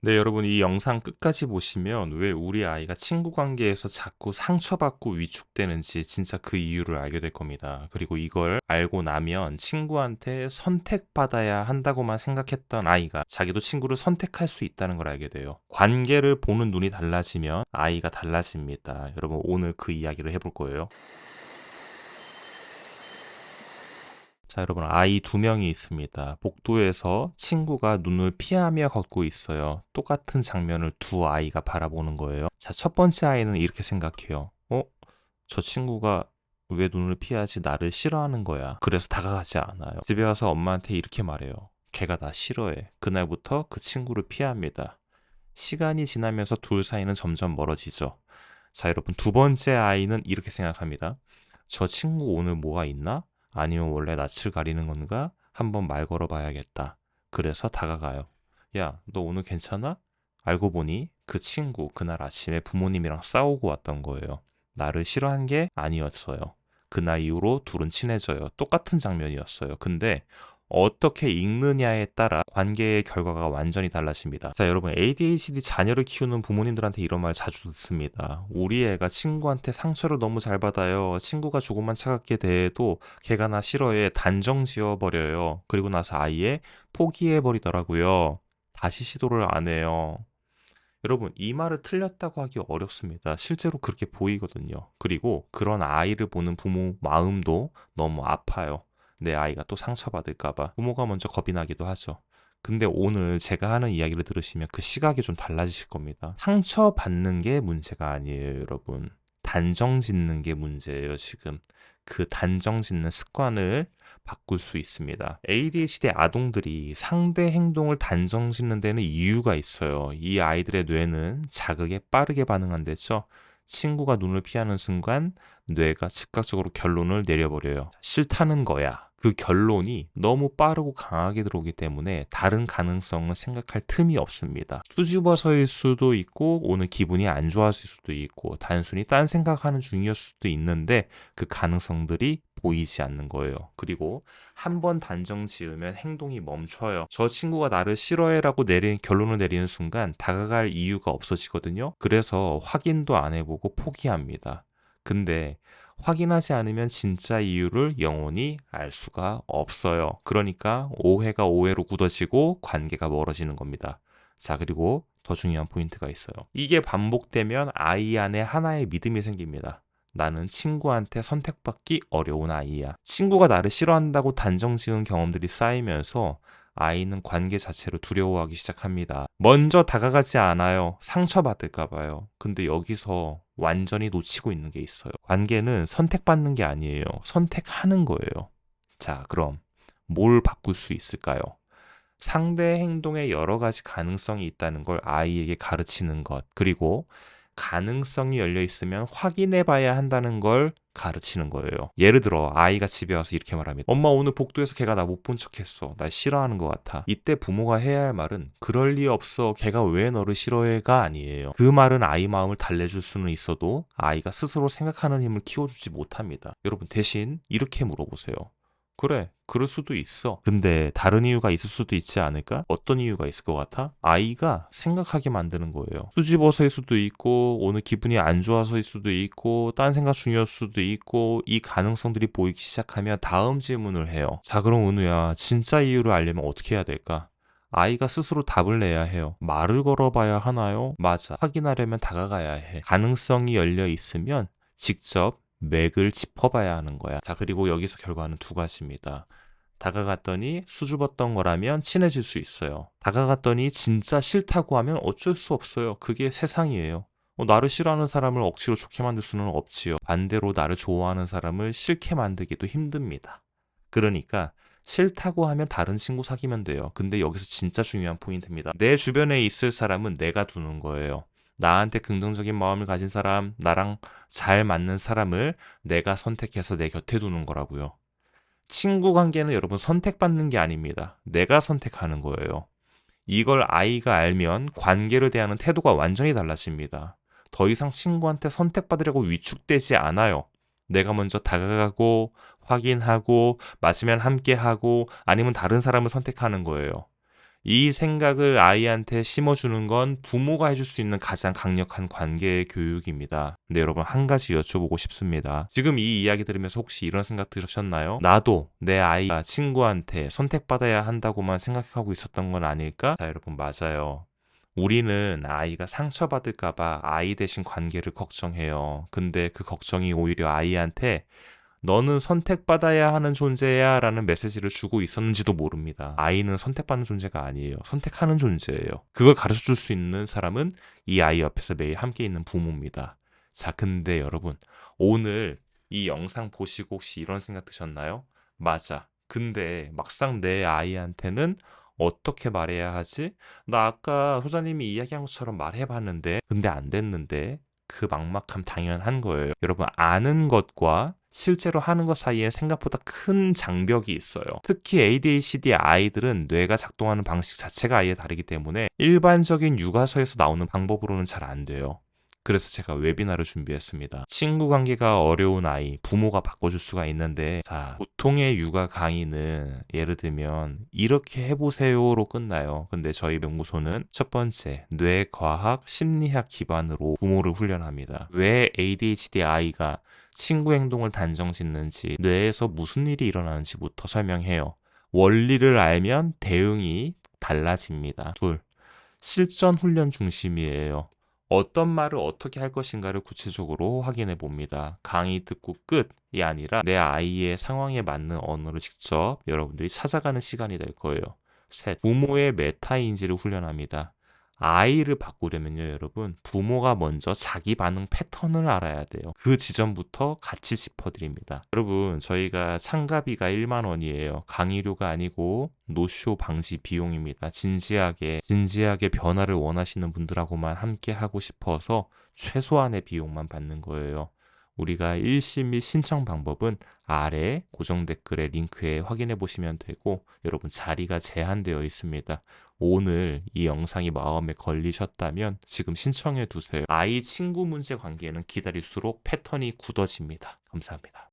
네, 여러분, 이 영상 끝까지 보시면 왜 우리 아이가 친구 관계에서 자꾸 상처받고 위축되는지 진짜 그 이유를 알게 될 겁니다. 그리고 이걸 알고 나면 친구한테 선택받아야 한다고만 생각했던 아이가 자기도 친구를 선택할 수 있다는 걸 알게 돼요. 관계를 보는 눈이 달라지면 아이가 달라집니다. 여러분, 오늘 그 이야기를 해볼 거예요. 자, 여러분, 아이 두 명이 있습니다. 복도에서 친구가 눈을 피하며 걷고 있어요. 똑같은 장면을 두 아이가 바라보는 거예요. 자, 첫 번째 아이는 이렇게 생각해요. 저 친구가 왜 눈을 피하지? 나를 싫어하는 거야. 그래서 다가가지 않아요. 집에 와서 엄마한테 이렇게 말해요. 걔가 나 싫어해. 그날부터 그 친구를 피합니다. 시간이 지나면서 둘 사이는 점점 멀어지죠. 자, 여러분, 두 번째 아이는 이렇게 생각합니다. 저 친구 오늘 뭐가 있나? 아니면 원래 낯을 가리는 건가? 한번 말 걸어봐야겠다. 그래서 다가가요. 야, 너 오늘 괜찮아? 알고 보니 그 친구 그날 아침에 부모님이랑 싸우고 왔던 거예요. 나를 싫어한 게 아니었어요. 그날 이후로 둘은 친해져요. 똑같은 장면이었어요. 근데 어떻게 읽느냐에 따라 관계의 결과가 완전히 달라집니다. 자, 여러분, ADHD 자녀를 키우는 부모님들한테 이런 말 자주 듣습니다. 우리 애가 친구한테 상처를 너무 잘 받아요. 친구가 조금만 차갑게 대해도 걔가 나 싫어해. 단정 지어버려요. 그리고 나서 아예 포기해버리더라고요. 다시 시도를 안 해요. 여러분, 이 말을 틀렸다고 하기 어렵습니다. 실제로 그렇게 보이거든요. 그리고 그런 아이를 보는 부모 마음도 너무 아파요. 내 아이가 또 상처받을까봐. 부모가 먼저 겁이 나기도 하죠. 근데 오늘 제가 하는 이야기를 들으시면 그 시각이 좀 달라지실 겁니다. 상처받는 게 문제가 아니에요, 여러분. 단정 짓는 게 문제예요, 지금. 그 단정 짓는 습관을 바꿀 수 있습니다. ADHD 아동들이 상대 행동을 단정 짓는 데는 이유가 있어요. 이 아이들의 뇌는 자극에 빠르게 반응한댔죠. 친구가 눈을 피하는 순간 뇌가 즉각적으로 결론을 내려버려요. 싫다는 거야. 그 결론이 너무 빠르고 강하게 들어오기 때문에 다른 가능성은 생각할 틈이 없습니다. 수줍어서일 수도 있고 오늘 기분이 안 좋았을 수도 있고 단순히 딴 생각하는 중이었을 수도 있는데 그 가능성들이 보이지 않는 거예요. 그리고 한 번 단정 지으면 행동이 멈춰요. 저 친구가 나를 싫어해라고 결론을 내리는 순간 다가갈 이유가 없어지거든요. 그래서 확인도 안 해보고 포기합니다. 근데 확인하지 않으면 진짜 이유를 영원히 알 수가 없어요. 그러니까 오해가 오해로 굳어지고 관계가 멀어지는 겁니다. 자, 그리고 더 중요한 포인트가 있어요. 이게 반복되면 아이 안에 하나의 믿음이 생깁니다. 나는 친구한테 선택받기 어려운 아이야. 친구가 나를 싫어한다고 단정 지은 경험들이 쌓이면서 아이는 관계 자체를 두려워하기 시작합니다. 먼저 다가가지 않아요. 상처받을까 봐요. 근데 여기서 완전히 놓치고 있는 게 있어요. 관계는 선택받는 게 아니에요. 선택하는 거예요. 자, 그럼 뭘 바꿀 수 있을까요? 상대 행동에 여러 가지 가능성이 있다는 걸 아이에게 가르치는 것, 그리고 가능성이 열려 있으면 확인해 봐야 한다는 걸 가르치는 거예요. 예를 들어 아이가 집에 와서 이렇게 말합니다. 엄마, 오늘 복도에서 걔가 나 못 본 척했어. 날 싫어하는 것 같아. 이때 부모가 해야 할 말은 그럴 리 없어. 걔가 왜 너를 싫어해가 아니에요. 그 말은 아이 마음을 달래줄 수는 있어도 아이가 스스로 생각하는 힘을 키워주지 못합니다. 여러분, 대신 이렇게 물어보세요. 그래, 그럴 수도 있어. 근데 다른 이유가 있을 수도 있지 않을까? 어떤 이유가 있을 것 같아? 아이가 생각하게 만드는 거예요. 수집어서일 수도 있고, 오늘 기분이 안 좋아서일 수도 있고, 딴 생각 중이었을 수도 있고, 이 가능성들이 보이기 시작하면 다음 질문을 해요. 자, 그럼 은우야, 진짜 이유를 알려면 어떻게 해야 될까? 아이가 스스로 답을 내야 해요. 말을 걸어봐야 하나요? 맞아. 확인하려면 다가가야 해. 가능성이 열려 있으면 직접 맥을 짚어봐야 하는 거야. 자, 그리고 여기서 결과는 두 가지입니다. 다가갔더니 수줍었던 거라면 친해질 수 있어요. 다가갔더니 진짜 싫다고 하면 어쩔 수 없어요. 그게 세상이에요. 나를 싫어하는 사람을 억지로 좋게 만들 수는 없지요. 반대로 나를 좋아하는 사람을 싫게 만들기도 힘듭니다. 그러니까 싫다고 하면 다른 친구 사귀면 돼요. 근데 여기서 진짜 중요한 포인트입니다. 내 주변에 있을 사람은 내가 두는 거예요. 나한테 긍정적인 마음을 가진 사람, 나랑 잘 맞는 사람을 내가 선택해서 내 곁에 두는 거라고요. 친구 관계는 여러분 선택받는 게 아닙니다. 내가 선택하는 거예요. 이걸 아이가 알면 관계를 대하는 태도가 완전히 달라집니다. 더 이상 친구한테 선택받으려고 위축되지 않아요. 내가 먼저 다가가고 확인하고 맞으면 함께하고 아니면 다른 사람을 선택하는 거예요. 이 생각을 아이한테 심어주는 건 부모가 해줄 수 있는 가장 강력한 관계 교육입니다. 근데 여러분 한 가지 여쭤보고 싶습니다. 지금 이 이야기 들으면서 혹시 이런 생각 들으셨나요? 나도 내 아이가 친구한테 선택받아야 한다고만 생각하고 있었던 건 아닐까? 자, 여러분 맞아요. 우리는 아이가 상처받을까봐 아이 대신 관계를 걱정해요. 근데 그 걱정이 오히려 아이한테 너는 선택받아야 하는 존재야 라는 메시지를 주고 있었는지도 모릅니다. 아이는 선택받는 존재가 아니에요. 선택하는 존재예요. 그걸 가르쳐 줄 수 있는 사람은 이 아이 옆에서 매일 함께 있는 부모입니다. 자, 근데 여러분, 오늘 이 영상 보시고 혹시 이런 생각 드셨나요? 맞아. 근데 막상 내 아이한테는 어떻게 말해야 하지? 나 아까 소장님이 이야기한 것처럼 말해봤는데, 근데 안 됐는데, 그 막막함 당연한 거예요. 여러분, 아는 것과 실제로 하는 것 사이에 생각보다 큰 장벽이 있어요. 특히 ADHD 아이들은 뇌가 작동하는 방식 자체가 아예 다르기 때문에 일반적인 육아서에서 나오는 방법으로는 잘 안 돼요. 그래서 제가 웨비나를 준비했습니다. 친구 관계가 어려운 아이, 부모가 바꿔줄 수가 있는데, 자, 보통의 육아 강의는 예를 들면 이렇게 해보세요로 끝나요. 근데 저희 연구소는 첫 번째, 뇌과학, 심리학 기반으로 부모를 훈련합니다. 왜 ADHD 아이가 친구 행동을 단정 짓는지, 뇌에서 무슨 일이 일어나는지부터 설명해요. 원리를 알면 대응이 달라집니다. 둘, 실전 훈련 중심이에요. 어떤 말을 어떻게 할 것인가를 구체적으로 확인해 봅니다. 강의 듣고 끝이 아니라 내 아이의 상황에 맞는 언어를 직접 여러분들이 찾아가는 시간이 될 거예요. 셋, 부모의 메타인지를 훈련합니다. 아이를 바꾸려면요, 여러분, 부모가 먼저 자기 반응 패턴을 알아야 돼요. 그 지점부터 같이 짚어드립니다. 여러분, 저희가 참가비가 1만 원이에요. 강의료가 아니고 노쇼 방지 비용입니다. 진지하게 변화를 원하시는 분들하고만 함께 하고 싶어서 최소한의 비용만 받는 거예요. 우리가 일심 및 신청 방법은 아래 고정 댓글의 링크에 확인해 보시면 되고, 여러분 자리가 제한되어 있습니다. 오늘 이 영상이 마음에 걸리셨다면 지금 신청해 두세요. 아이 친구 문제 관계는 기다릴수록 패턴이 굳어집니다. 감사합니다.